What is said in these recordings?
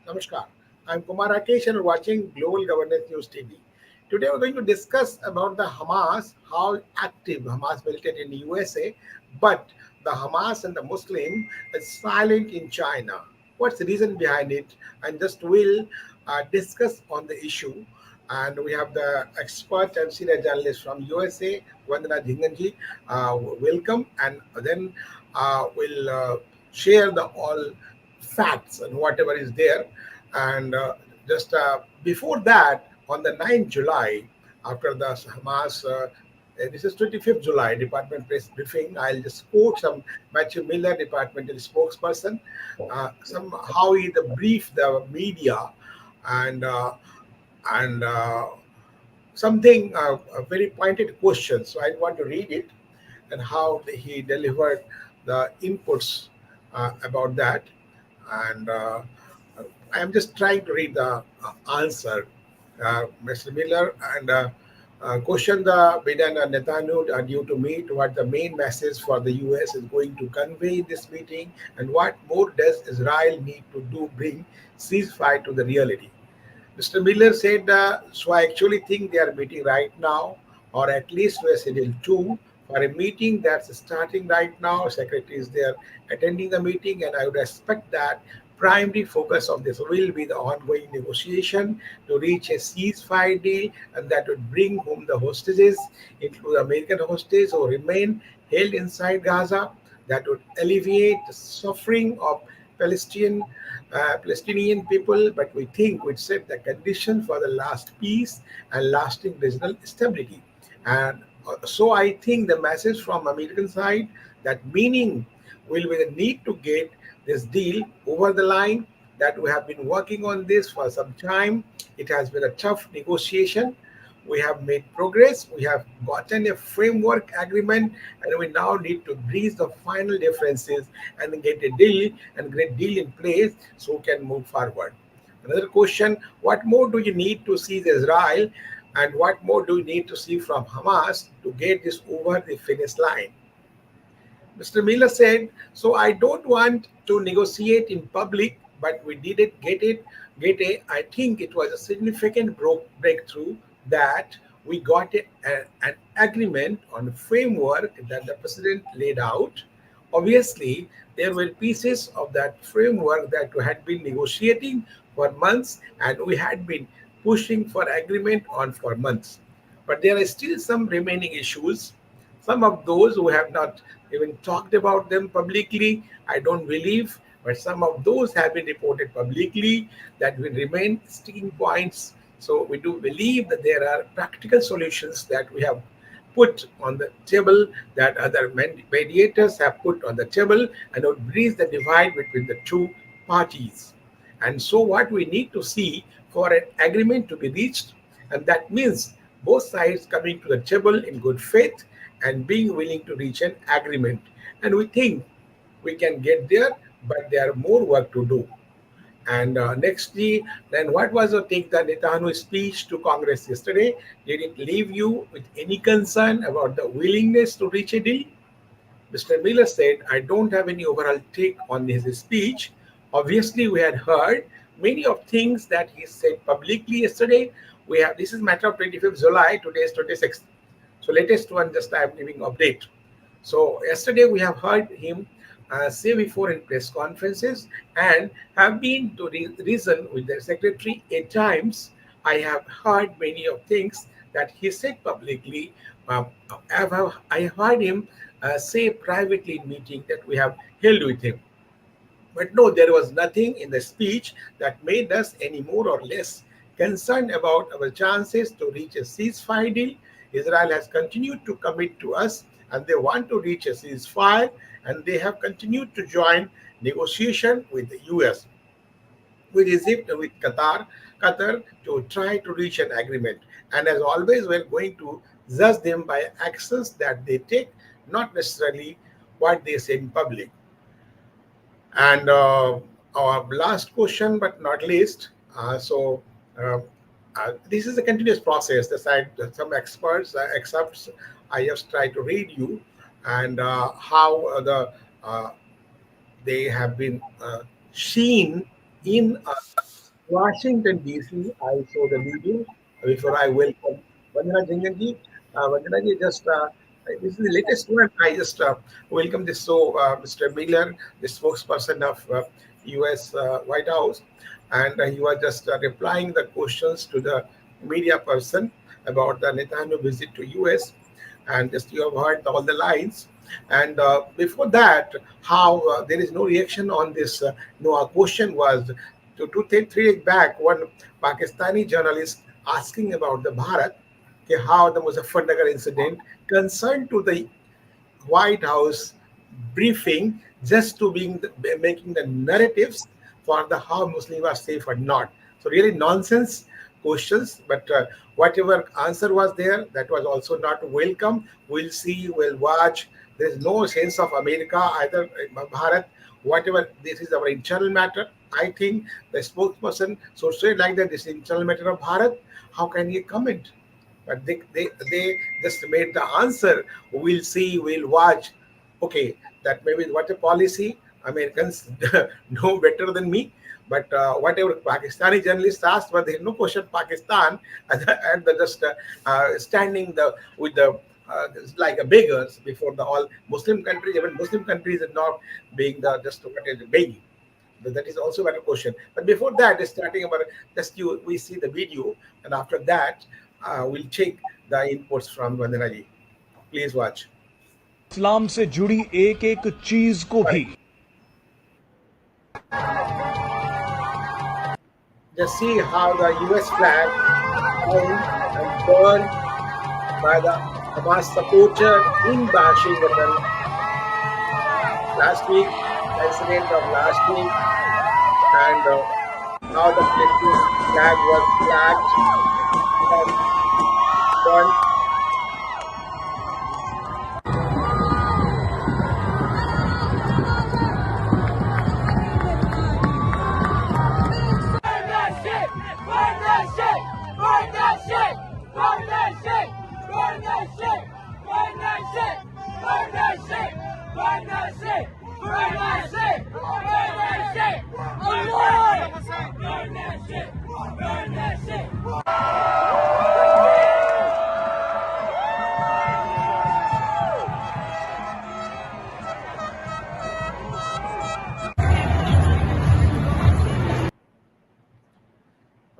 Namaskar. I'm Kumar Rakesh and you're watching Global Governance News TV. Today we're going to discuss about the Hamas, how active Hamas militant in the USA, but the Hamas and the Muslim is silent in China. What's the reason behind it? And just will discuss on the issue. And we have the expert and senior journalist from USA, Vandana Jinganji. Welcome. And then we'll share the all facts and whatever is there. And just before that, on the 9th July, after the Hamas, this is 25th July, Department press briefing. I'll just quote some Matthew Miller, departmental spokesperson. Somehow he the brief the media and something a very pointed question. So I want to read it and how he delivered the inputs about that. And I am just trying to read the answer. Mr. Miller and question the Biden and Netanyahu are due to meet what the main message for the US is going to convey in this meeting and what more does Israel need to do bring ceasefire to the reality. Mr. Miller said, so I actually think they are meeting right now, or at least we're scheduled two for a meeting that's starting right now. Secretary is there attending the meeting, and I would expect that primary focus of this will be the ongoing negotiation to reach a ceasefire deal, and that would bring home the hostages, including the American hostages who remain held inside Gaza. That would alleviate the suffering of Palestinian people, but we think would set the condition for the last peace and lasting regional stability. And so I think the message from American side that meaning will be the need to get this deal over the line, that we have been working on this for some time. It has been a tough negotiation. We have made progress. We have gotten a framework agreement, and we now need to breach the final differences and get a deal and great deal in place so we can move forward. Another question: what more do you need to see Israel, and what more do you need to see from Hamas to get this over the finish line? Mr. Miller said, so I don't want to negotiate in public, but we did it, I think it was a significant breakthrough that we got an agreement on a framework that the president laid out. Obviously, there were pieces of that framework that we had been negotiating for months and we had been pushing for agreement on for months. But there are still some remaining issues. Some of those who have not even talked about them publicly, I don't believe, but some of those have been reported publicly that will remain sticking points. So we do believe that there are practical solutions that we have put on the table, that other mediators have put on the table, and would bridge the divide between the two parties. And so what we need to see for an agreement to be reached, and that means both sides coming to the table in good faith and being willing to reach an agreement. And we think we can get there, but there are more work to do. And nextly, then what was your take the Netanyahu speech to Congress yesterday? Did it leave you with any concern about the willingness to reach a deal? Mr. Miller said, I don't have any overall take on his speech. Obviously, we had heard many of things that he said publicly yesterday. We have this is matter of 25th July, today is 26th. So latest one, just I am giving update. So yesterday we have heard him say before in press conferences and have been to reason with the secretary at times. I have heard many of things that he said publicly. I have heard him say privately in meeting that we have held with him. But no, there was nothing in the speech that made us any more or less concerned about our chances to reach a ceasefire deal. Israel has continued to commit to us and they want to reach a ceasefire, and they have continued to join negotiation with the US, with Egypt, with Qatar to try to reach an agreement. And as always, we're going to judge them by actions that they take, not necessarily what they say in public. And our last question, but not least, uh, this is a continuous process. The side, some experts, excerpts I just try to read you, and how they have been seen in Washington, D.C., I saw the video before I welcome Vandana Janjanji. Vandana ji, just this is the latest one. I just welcome this. So, Mr. Miller, the spokesperson of U.S. White House, and he was just replying the questions to the media person about the Netanyahu visit to U.S. And just you have heard all the lines. And before that, how there is no reaction on this. No, our question was three days back, one Pakistani journalist asking about the Bharat, okay, how the Muzaffarnagar incident concerned to the White House briefing just to being making the narratives for the how Muslims are safe or not. So really nonsense questions, but whatever answer was there, that was also not welcome. We'll see, we'll watch. There is no sense of America either, Bharat. Whatever this is our internal matter. I think the spokesperson should say like that this is internal matter of Bharat. How can he comment? But they just made the answer. We'll see, we'll watch. Okay, that maybe what a policy. Americans know better than me. But whatever Pakistani journalists asked, but they had no question Pakistan and the just standing the with the like a beggars before the all Muslim countries. Even Muslim countries are not being the just what is begging. That is also a question. But before that, starting about just you, we see the video, and after that, we'll check the inputs from Vandana ji. Please watch. इस्लाम से जुड़ी एक एक चीज को भी Just see how the US flag found and burned by the Hamas supporter in Washington last week, the incident of last week, and how the Palestinian flag was flagged and burned.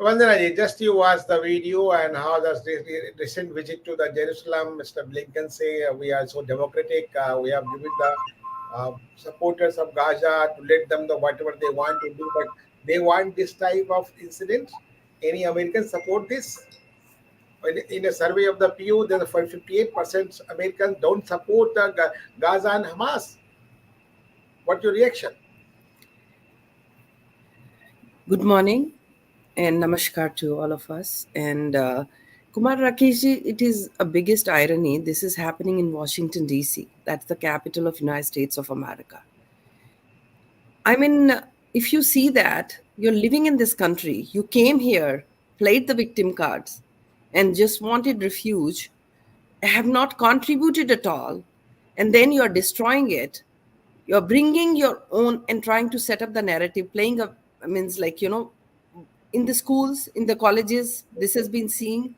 Vandana ji, just you watch the video and how does this recent visit to the Jerusalem, Mr. Blinken say we are so democratic, we have given the supporters of Gaza to let them know whatever they want to do, but they want this type of incident. Any Americans support this? In a survey of the Pew, there's a 58% Americans don't support Gaza and Hamas. What's your reaction? Good morning and namaskar to all of us. And Kumar Rakesh, it is a biggest irony. This is happening in Washington, D.C. That's the capital of United States of America. I mean, if you see that, you're living in this country, you came here, played the victim cards, and just wanted refuge, have not contributed at all, and then you're destroying it. You're bringing your own and trying to set up the narrative, playing a means like, in the schools, in the colleges, this has been seen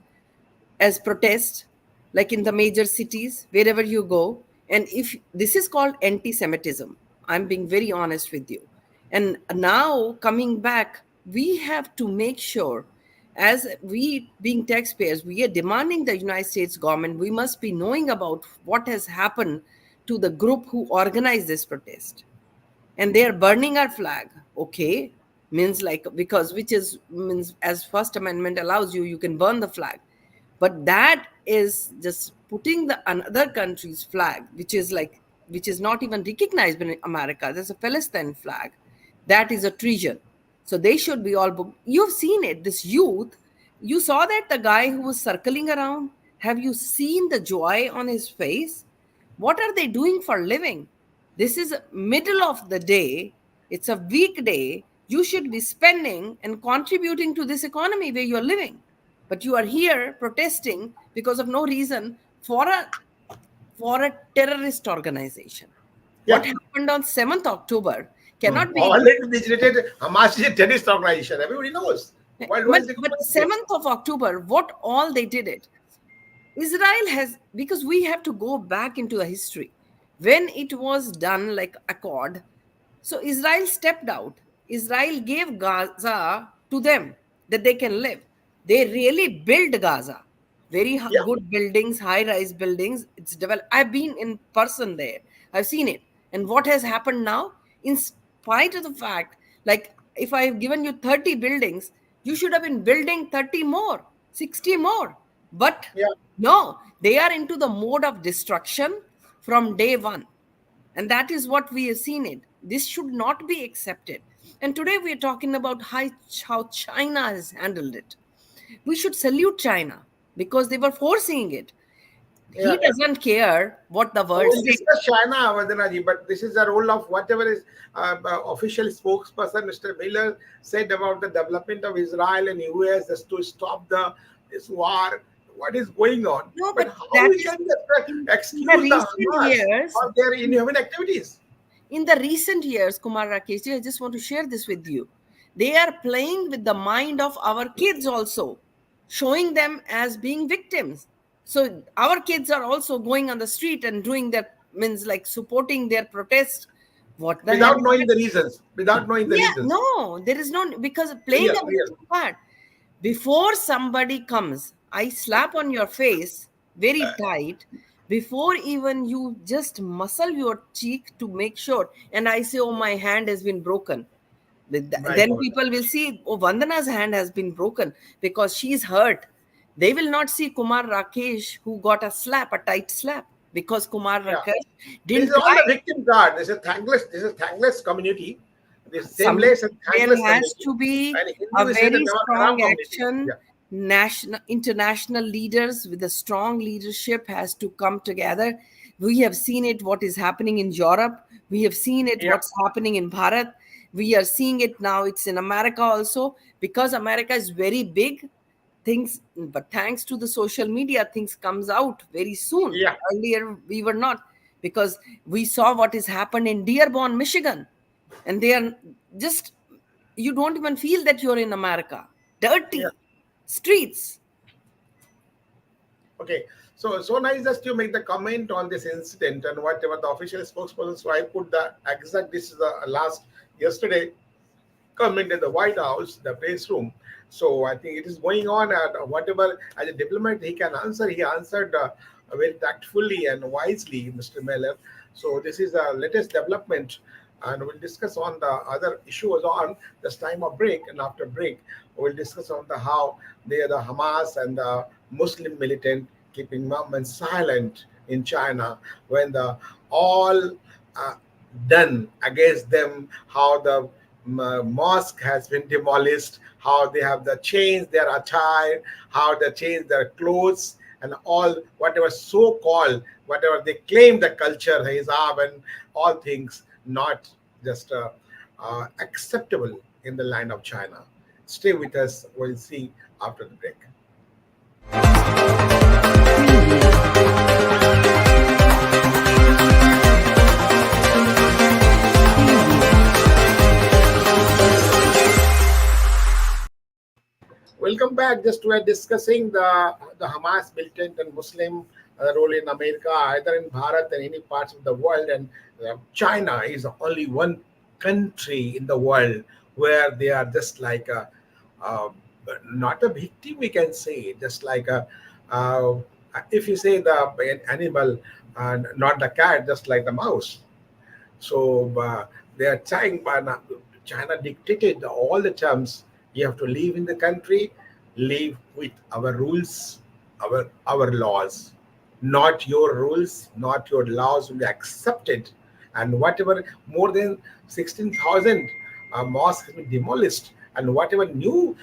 as protest, like in the major cities, wherever you go. And if this is called anti-Semitism, I'm being very honest with you. And now coming back, we have to make sure, as we being taxpayers, we are demanding the United States government, we must be knowing about what has happened to the group who organized this protest. And they are burning our flag. Okay, means like, because which is means as First Amendment allows you, you can burn the flag. But that is just putting the another country's flag, which is not even recognized in America. There's a Palestine flag. That is a treason. So they should be all booked. You've seen it, this youth. You saw that the guy who was circling around. Have you seen the joy on his face? What are they doing for living? This is middle of the day. It's a weekday. You should be spending and contributing to this economy where you're living. But you are here protesting because of no reason for a terrorist organization. Yeah. What happened on 7th October Cannot be ignored. Already degenerated. Hamas is a terrorist organization. Everybody knows. Worldwide But recognized it. 7th of October, what all they did it. Israel has, because we have to go back into the history. When it was done like accord, so Israel stepped out. Israel gave Gaza to them that they can live. They really built Gaza. Very Yeah, good buildings, high rise buildings. It's developed. I've been in person there. I've seen it. And what has happened now? In spite of the fact, like if I've given you 30 buildings, you should have been building 30 more, 60 more. But yeah, no, they are into the mode of destruction from day one. And that is what we have seen it. This should not be accepted. And today we are talking about how China has handled it. We should salute China because they were forcing it. yeah, He yeah. doesn't care what the world We'll says. discuss China, Vandanaji, but this is the role of whatever is official spokesperson Mr. Miller said about the development of Israel and US just to stop this war. What is going on? No, But but how that we is can in the excuse the recent Hamas years. for their inhuman activities? In the recent years, Kumar Rakesh, I just want to share this with you. They are playing with the mind of our kids also, showing them as being victims. So our kids are also going on the street and doing their means like supporting their protest. What the hell Without is knowing that? the reasons. Without knowing the Yeah, reasons. no, there is no, because playing Real, a real. victim part. Before somebody comes, I slap on your face very tight. Before even you just muscle your cheek to make sure, and I say, oh, my hand has been broken. My Then God. people will see, oh, Vandana's hand has been broken because she's hurt. They will not see Kumar Rakesh who got a slap, a tight slap, because Kumar Yeah. Rakesh This didn't is all cry. the victim card. This is thankless community. This Some shameless and There thankless has community. to be And Hindu a will say the very Haram strong community. action. Yeah. National international leaders with a strong leadership has to come together. We have seen it what is happening in Europe. We have seen it Yeah. what's happening in Bharat. We are seeing it now. It's in America also, because America is very big. Things, but thanks to the social media, things comes out very soon. Yeah. Earlier we were not, because we saw what has happened in Dearborn, Michigan, and they are just, you don't even feel that you're in America. Yeah. Dirty streets. Okay. So nice just to make the comment on this incident and whatever the official spokesperson. So I put the exact, this is the last yesterday comment in the White House, the press room. So I think it is going on, and whatever as a diplomat he can answer, he answered very tactfully and wisely, Mr. Miller. So this is the latest development, and we'll discuss on the other issues on this time of break. And after break, we'll discuss on the how they are the Hamas and the Muslim militant keeping mum and silent in China when the all uh, done against them, how the mosque has been demolished, how they have the changed their attire, how they changed their clothes, and all whatever so-called, whatever they claim the culture, hijab and all things, not just acceptable in the land of China. Stay with us. We'll see after the break. Welcome back. Just we are discussing the Hamas militant and Muslim role in America, either in Bharat and any parts of the world. And China is only one country in the world where they are just like a not a victim, we can say, just like uh, if you say the animal, not the cat, just like the mouse. So they are trying, China dictated all the terms. You have to live in the country, live with our rules, our laws. Not your rules, not your laws will be accepted. And whatever more than 16,000 mosques have been demolished, and whatever new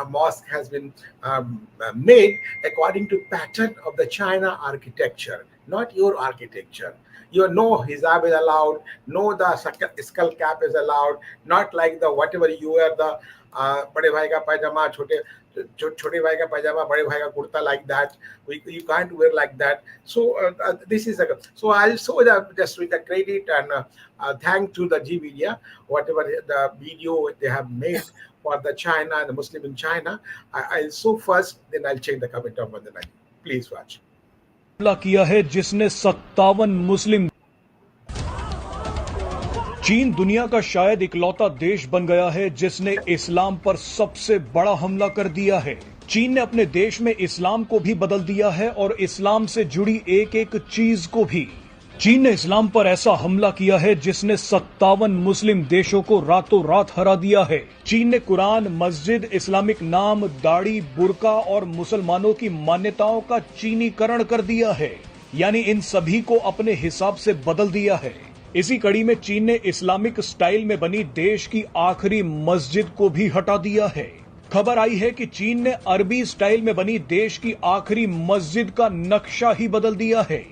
mosque has been made according to pattern of the China architecture, not your architecture. You no hijab is allowed, no the skull cap is allowed, not like the whatever you wear the बड़े भाई का पायजामा छोटे भाई का पायजामा बड़े भाई का kurta like that. You can't wear like that. So this is a so also just with the credit and thank to the G Media whatever the video they have made for the China and the Muslim in China. I'll so first then I'll check the comment of Vandana. Please watch. हमला किया है जिसने 57 मुस्लिम। चीन दुनिया का शायद इकलौता देश बन गया है जिसने इस्लाम पर सबसे बड़ा हमला कर दिया है। चीन ने अपने देश में इस्लाम को भी बदल दिया है और इस्लाम से जुड़ी एक एक चीज को भी। चीन ने इस्लाम पर ऐसा हमला किया है जिसने 57 मुस्लिम देशों को रातों रात हरा दिया है। चीन ने कुरान, मस्जिद, इस्लामिक नाम, दाढ़ी, बुर्का और मुसलमानों की मान्यताओं का चीनीकरण कर दिया है, यानी इन सभी को अपने हिसाब से बदल दिया है। इसी कड़ी में चीन ने इस्लामिक स्टाइल में बनी देश की आखिरी मस्जिद को भी हटा दिया है। खबर आई है कि चीन ने अरबी स्टाइल में बनी देश की आखिरी मस्जिद का नक्शा ही बदल दिया है।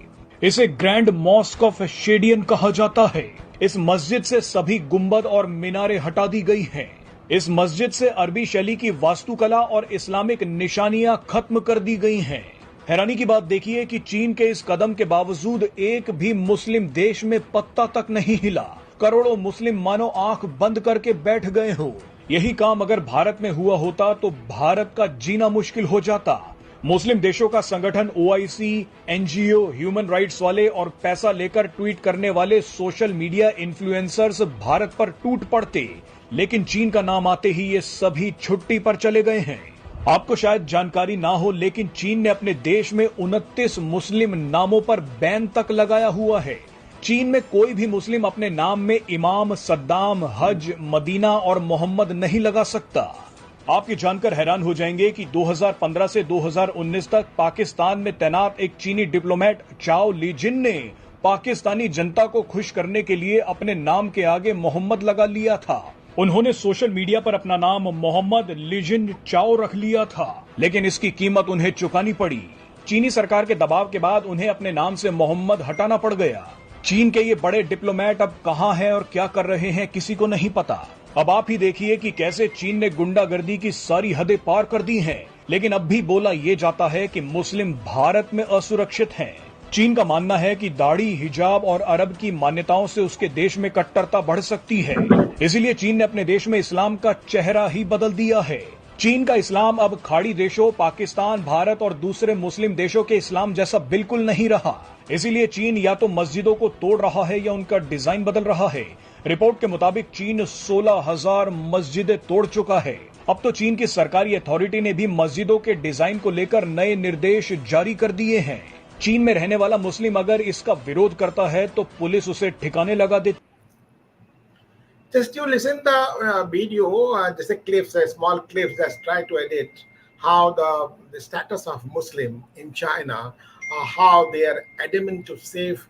इसे ग्रैंड मॉस्क ऑफ शेडियन कहा जाता है। इस मस्जिद से सभी गुंबद और मीनारें हटा दी गई हैं। इस मस्जिद से अरबी शैली की वास्तुकला और इस्लामिक निशानियां खत्म कर दी गई हैं। हैरानी की बात देखिए कि चीन के इस कदम के बावजूद एक भी मुस्लिम देश में पत्ता तक नहीं हिला। करोड़ों मुस्लिम मानो आंख बंद करके बैठ गए हो। यही काम अगर भारत में हुआ होता तो भारत का जीना मुश्किल हो जाता। मुस्लिम देशों का संगठन ओआईसी, एनजीओ, ह्यूमन राइट्स वाले और पैसा लेकर ट्वीट करने वाले सोशल मीडिया इन्फ्लुएंसर्स भारत पर टूट पड़ते, लेकिन चीन का नाम आते ही ये सभी छुट्टी पर चले गए हैं। आपको शायद जानकारी ना हो, लेकिन चीन ने अपने देश में 29 मुस्लिम नामों पर बैन तक लगाया हुआ है। चीन में कोई भी मुस्लिम अपने नाम में इमाम, सद्दाम, हज, मदीना और मोहम्मद नहीं लगा सकता। आप ये जानकर हैरान हो जाएंगे कि 2015 से 2019 तक पाकिस्तान में तैनात एक चीनी डिप्लोमेट चाओ लीजिन ने पाकिस्तानी जनता को खुश करने के लिए अपने नाम के आगे मोहम्मद लगा लिया था। उन्होंने सोशल मीडिया पर अपना नाम मोहम्मद लीजिन चाओ रख लिया था, लेकिन इसकी कीमत उन्हें चुकानी पड़ी। चीनी सरकार के दबाव के बाद उन्हें अपने नाम से मोहम्मद हटाना पड़ गया। चीन के ये बड़े डिप्लोमेट अब कहां हैं और क्या कर रहे हैं किसी को नहीं पता। अब आप ही देखिए कि कैसे चीन ने गुंडागर्दी की सारी हदें पार कर दी हैं, लेकिन अब भी बोला ये जाता है कि मुस्लिम भारत में असुरक्षित हैं। चीन का मानना है कि दाढ़ी, हिजाब और अरब की मान्यताओं से उसके देश में कट्टरता बढ़ सकती है। इसीलिए चीन ने अपने देश में इस्लाम का चेहरा ही बदल दिया है। चीन का इस्लाम अब खाड़ी देशों, पाकिस्तान, भारत और दूसरे मुस्लिम देशों के इस्लाम जैसा बिल्कुल नहीं रहा। इसीलिए चीन या तो मस्जिदों को तोड़ रहा है या उनका डिजाइन बदल रहा है। रिपोर्ट के मुताबिक चीन 16,000 मस्जिदें तोड़ चुका है। अब तो चीन की सरकारी अथॉरिटी ने भी मस्जिदों के डिजाइन को लेकर नए निर्देश जारी कर दिए हैं। चीन में रहने वाला मुस्लिम अगर इसका विरोध करता है तो पुलिस उसे ठिकाने लगा देती। Just you listen the video, just a clips, small clips. Just try to edit how the status of Muslim in China, how they are adamant to save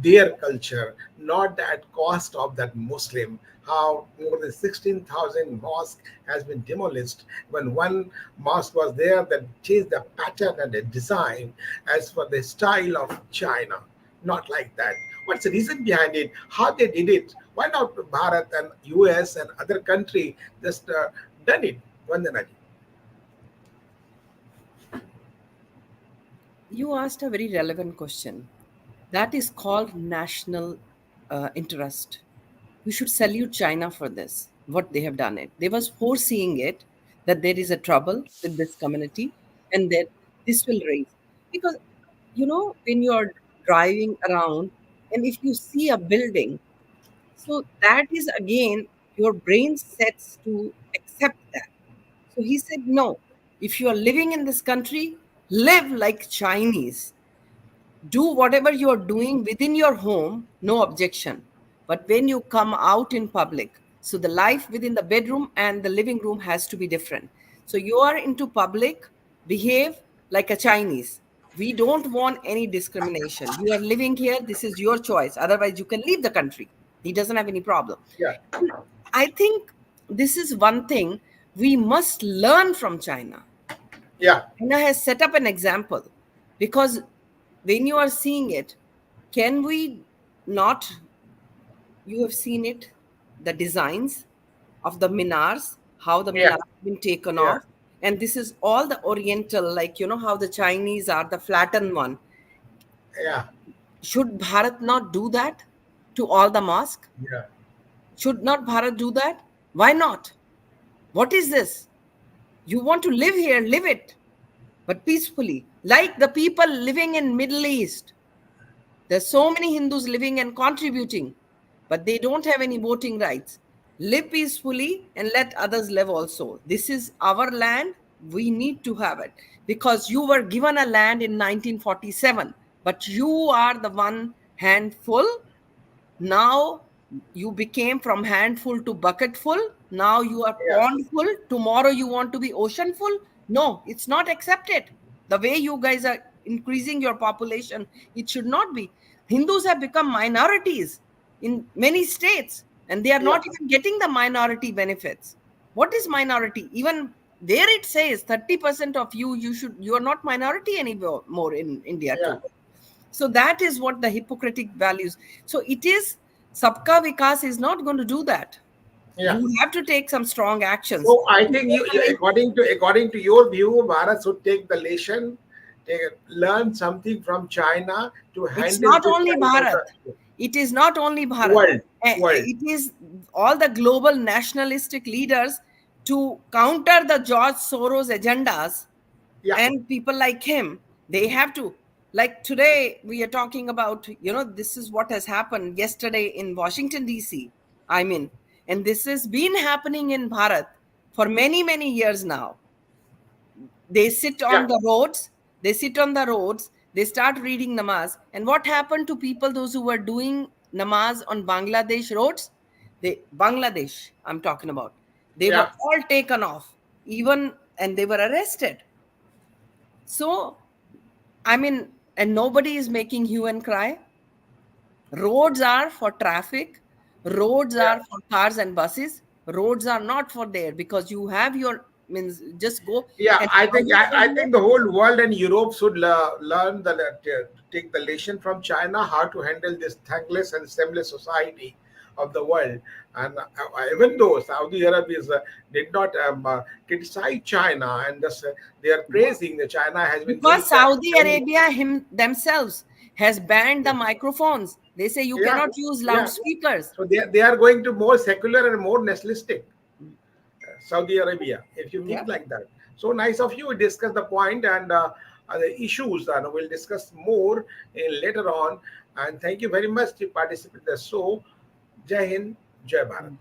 their culture, not at cost of that Muslim. How more than 16,000 mosque has been demolished when one mosque was there that changed the pattern and the design as for the style of China. Not like that. What's the reason behind it? How they did it? Why not Bharat and US and other country just done it? Vandana ji. You asked a very relevant question. That is called national interest. We should salute China for this, what they have done it. They was foreseeing it, that there is a trouble with this community and that this will raise. Because, when you're driving around and if you see a building, so that is again, your brain sets to accept that. So he said, no, if you are living in this country, live like Chinese. Do whatever you are doing within your home, no objection. But when you come out in public, so the life within the bedroom and the living room has to be different. So you are into public, behave like a Chinese. We don't want any discrimination. You are living here, this is your choice. Otherwise, you can leave the country. He doesn't have any problem. Yeah. I think this is one thing we must learn from China. Yeah. China has set up an example because when you are seeing it, can we not? You have seen it, the designs of the minars, how the Yeah, minars have been taken yeah, off. And this is all the oriental, like, how the Chinese are the flattened one. yeah, Should Bharat not do that to all the mosque? yeah, Should not Bharat do that? Why not? What is this? You want to live here, live it, but peacefully. Like the people living in Middle East. There's so many Hindus living and contributing, but they don't have any voting rights. Live peacefully and let others live also. This is our land. We need to have it because you were given a land in 1947, but you are the one handful. Now you became from handful to bucketful. Now you are yeah, pondful. Tomorrow you want to be oceanful. No, it's not accepted. The way you guys are increasing your population, it should not be. Hindus have become minorities in many states, and they are yeah, not even getting the minority benefits. What is minority? Even there it says 30% of you are not minority anymore more in India yeah, too. So that is what the hypocritic values. So it is Sabka Vikas is not going to do that. yeah. You have to take some strong actions. So I think according to your view, Bharat should take the lesson, learn something from China to It's handle not this only kind of Bharat. It is not only Bharat. world, world. It is all the global nationalistic leaders to counter the George Soros agendas Yeah, and people like him. They have to. Like today, we are talking about, this is what has happened yesterday in Washington, D.C. I mean, and this has been happening in Bharat for many, many years now. They sit yeah, on the roads, they start reading namaz. And what happened to people, those who were doing namaz on Bangladesh roads? Bangladesh, I'm talking about. They were yeah, all taken off, even, and they were arrested. So, I mean, and nobody is making hue and cry. Roads are for traffic, roads yeah. are for cars and buses, roads are not for there because you have your means just go Yeah, and I think houses I, are I here. think the whole world and Europe should learn take the lesson from China how to handle this thankless and shameless society of the world. And even though Saudi Arabia did not criticize China and thus, they are praising that China has been Because doing that. Saudi Arabia themselves has banned the microphones. They say you Yeah, cannot use yeah. loudspeakers. So they are going to more secular and more nationalistic. Saudi Arabia, if you Yeah. think like that. So nice of you. We discuss the point and the issues, and we'll discuss more in later on. And thank you very much to participate in the show. Jai Hind, Jai Bharat.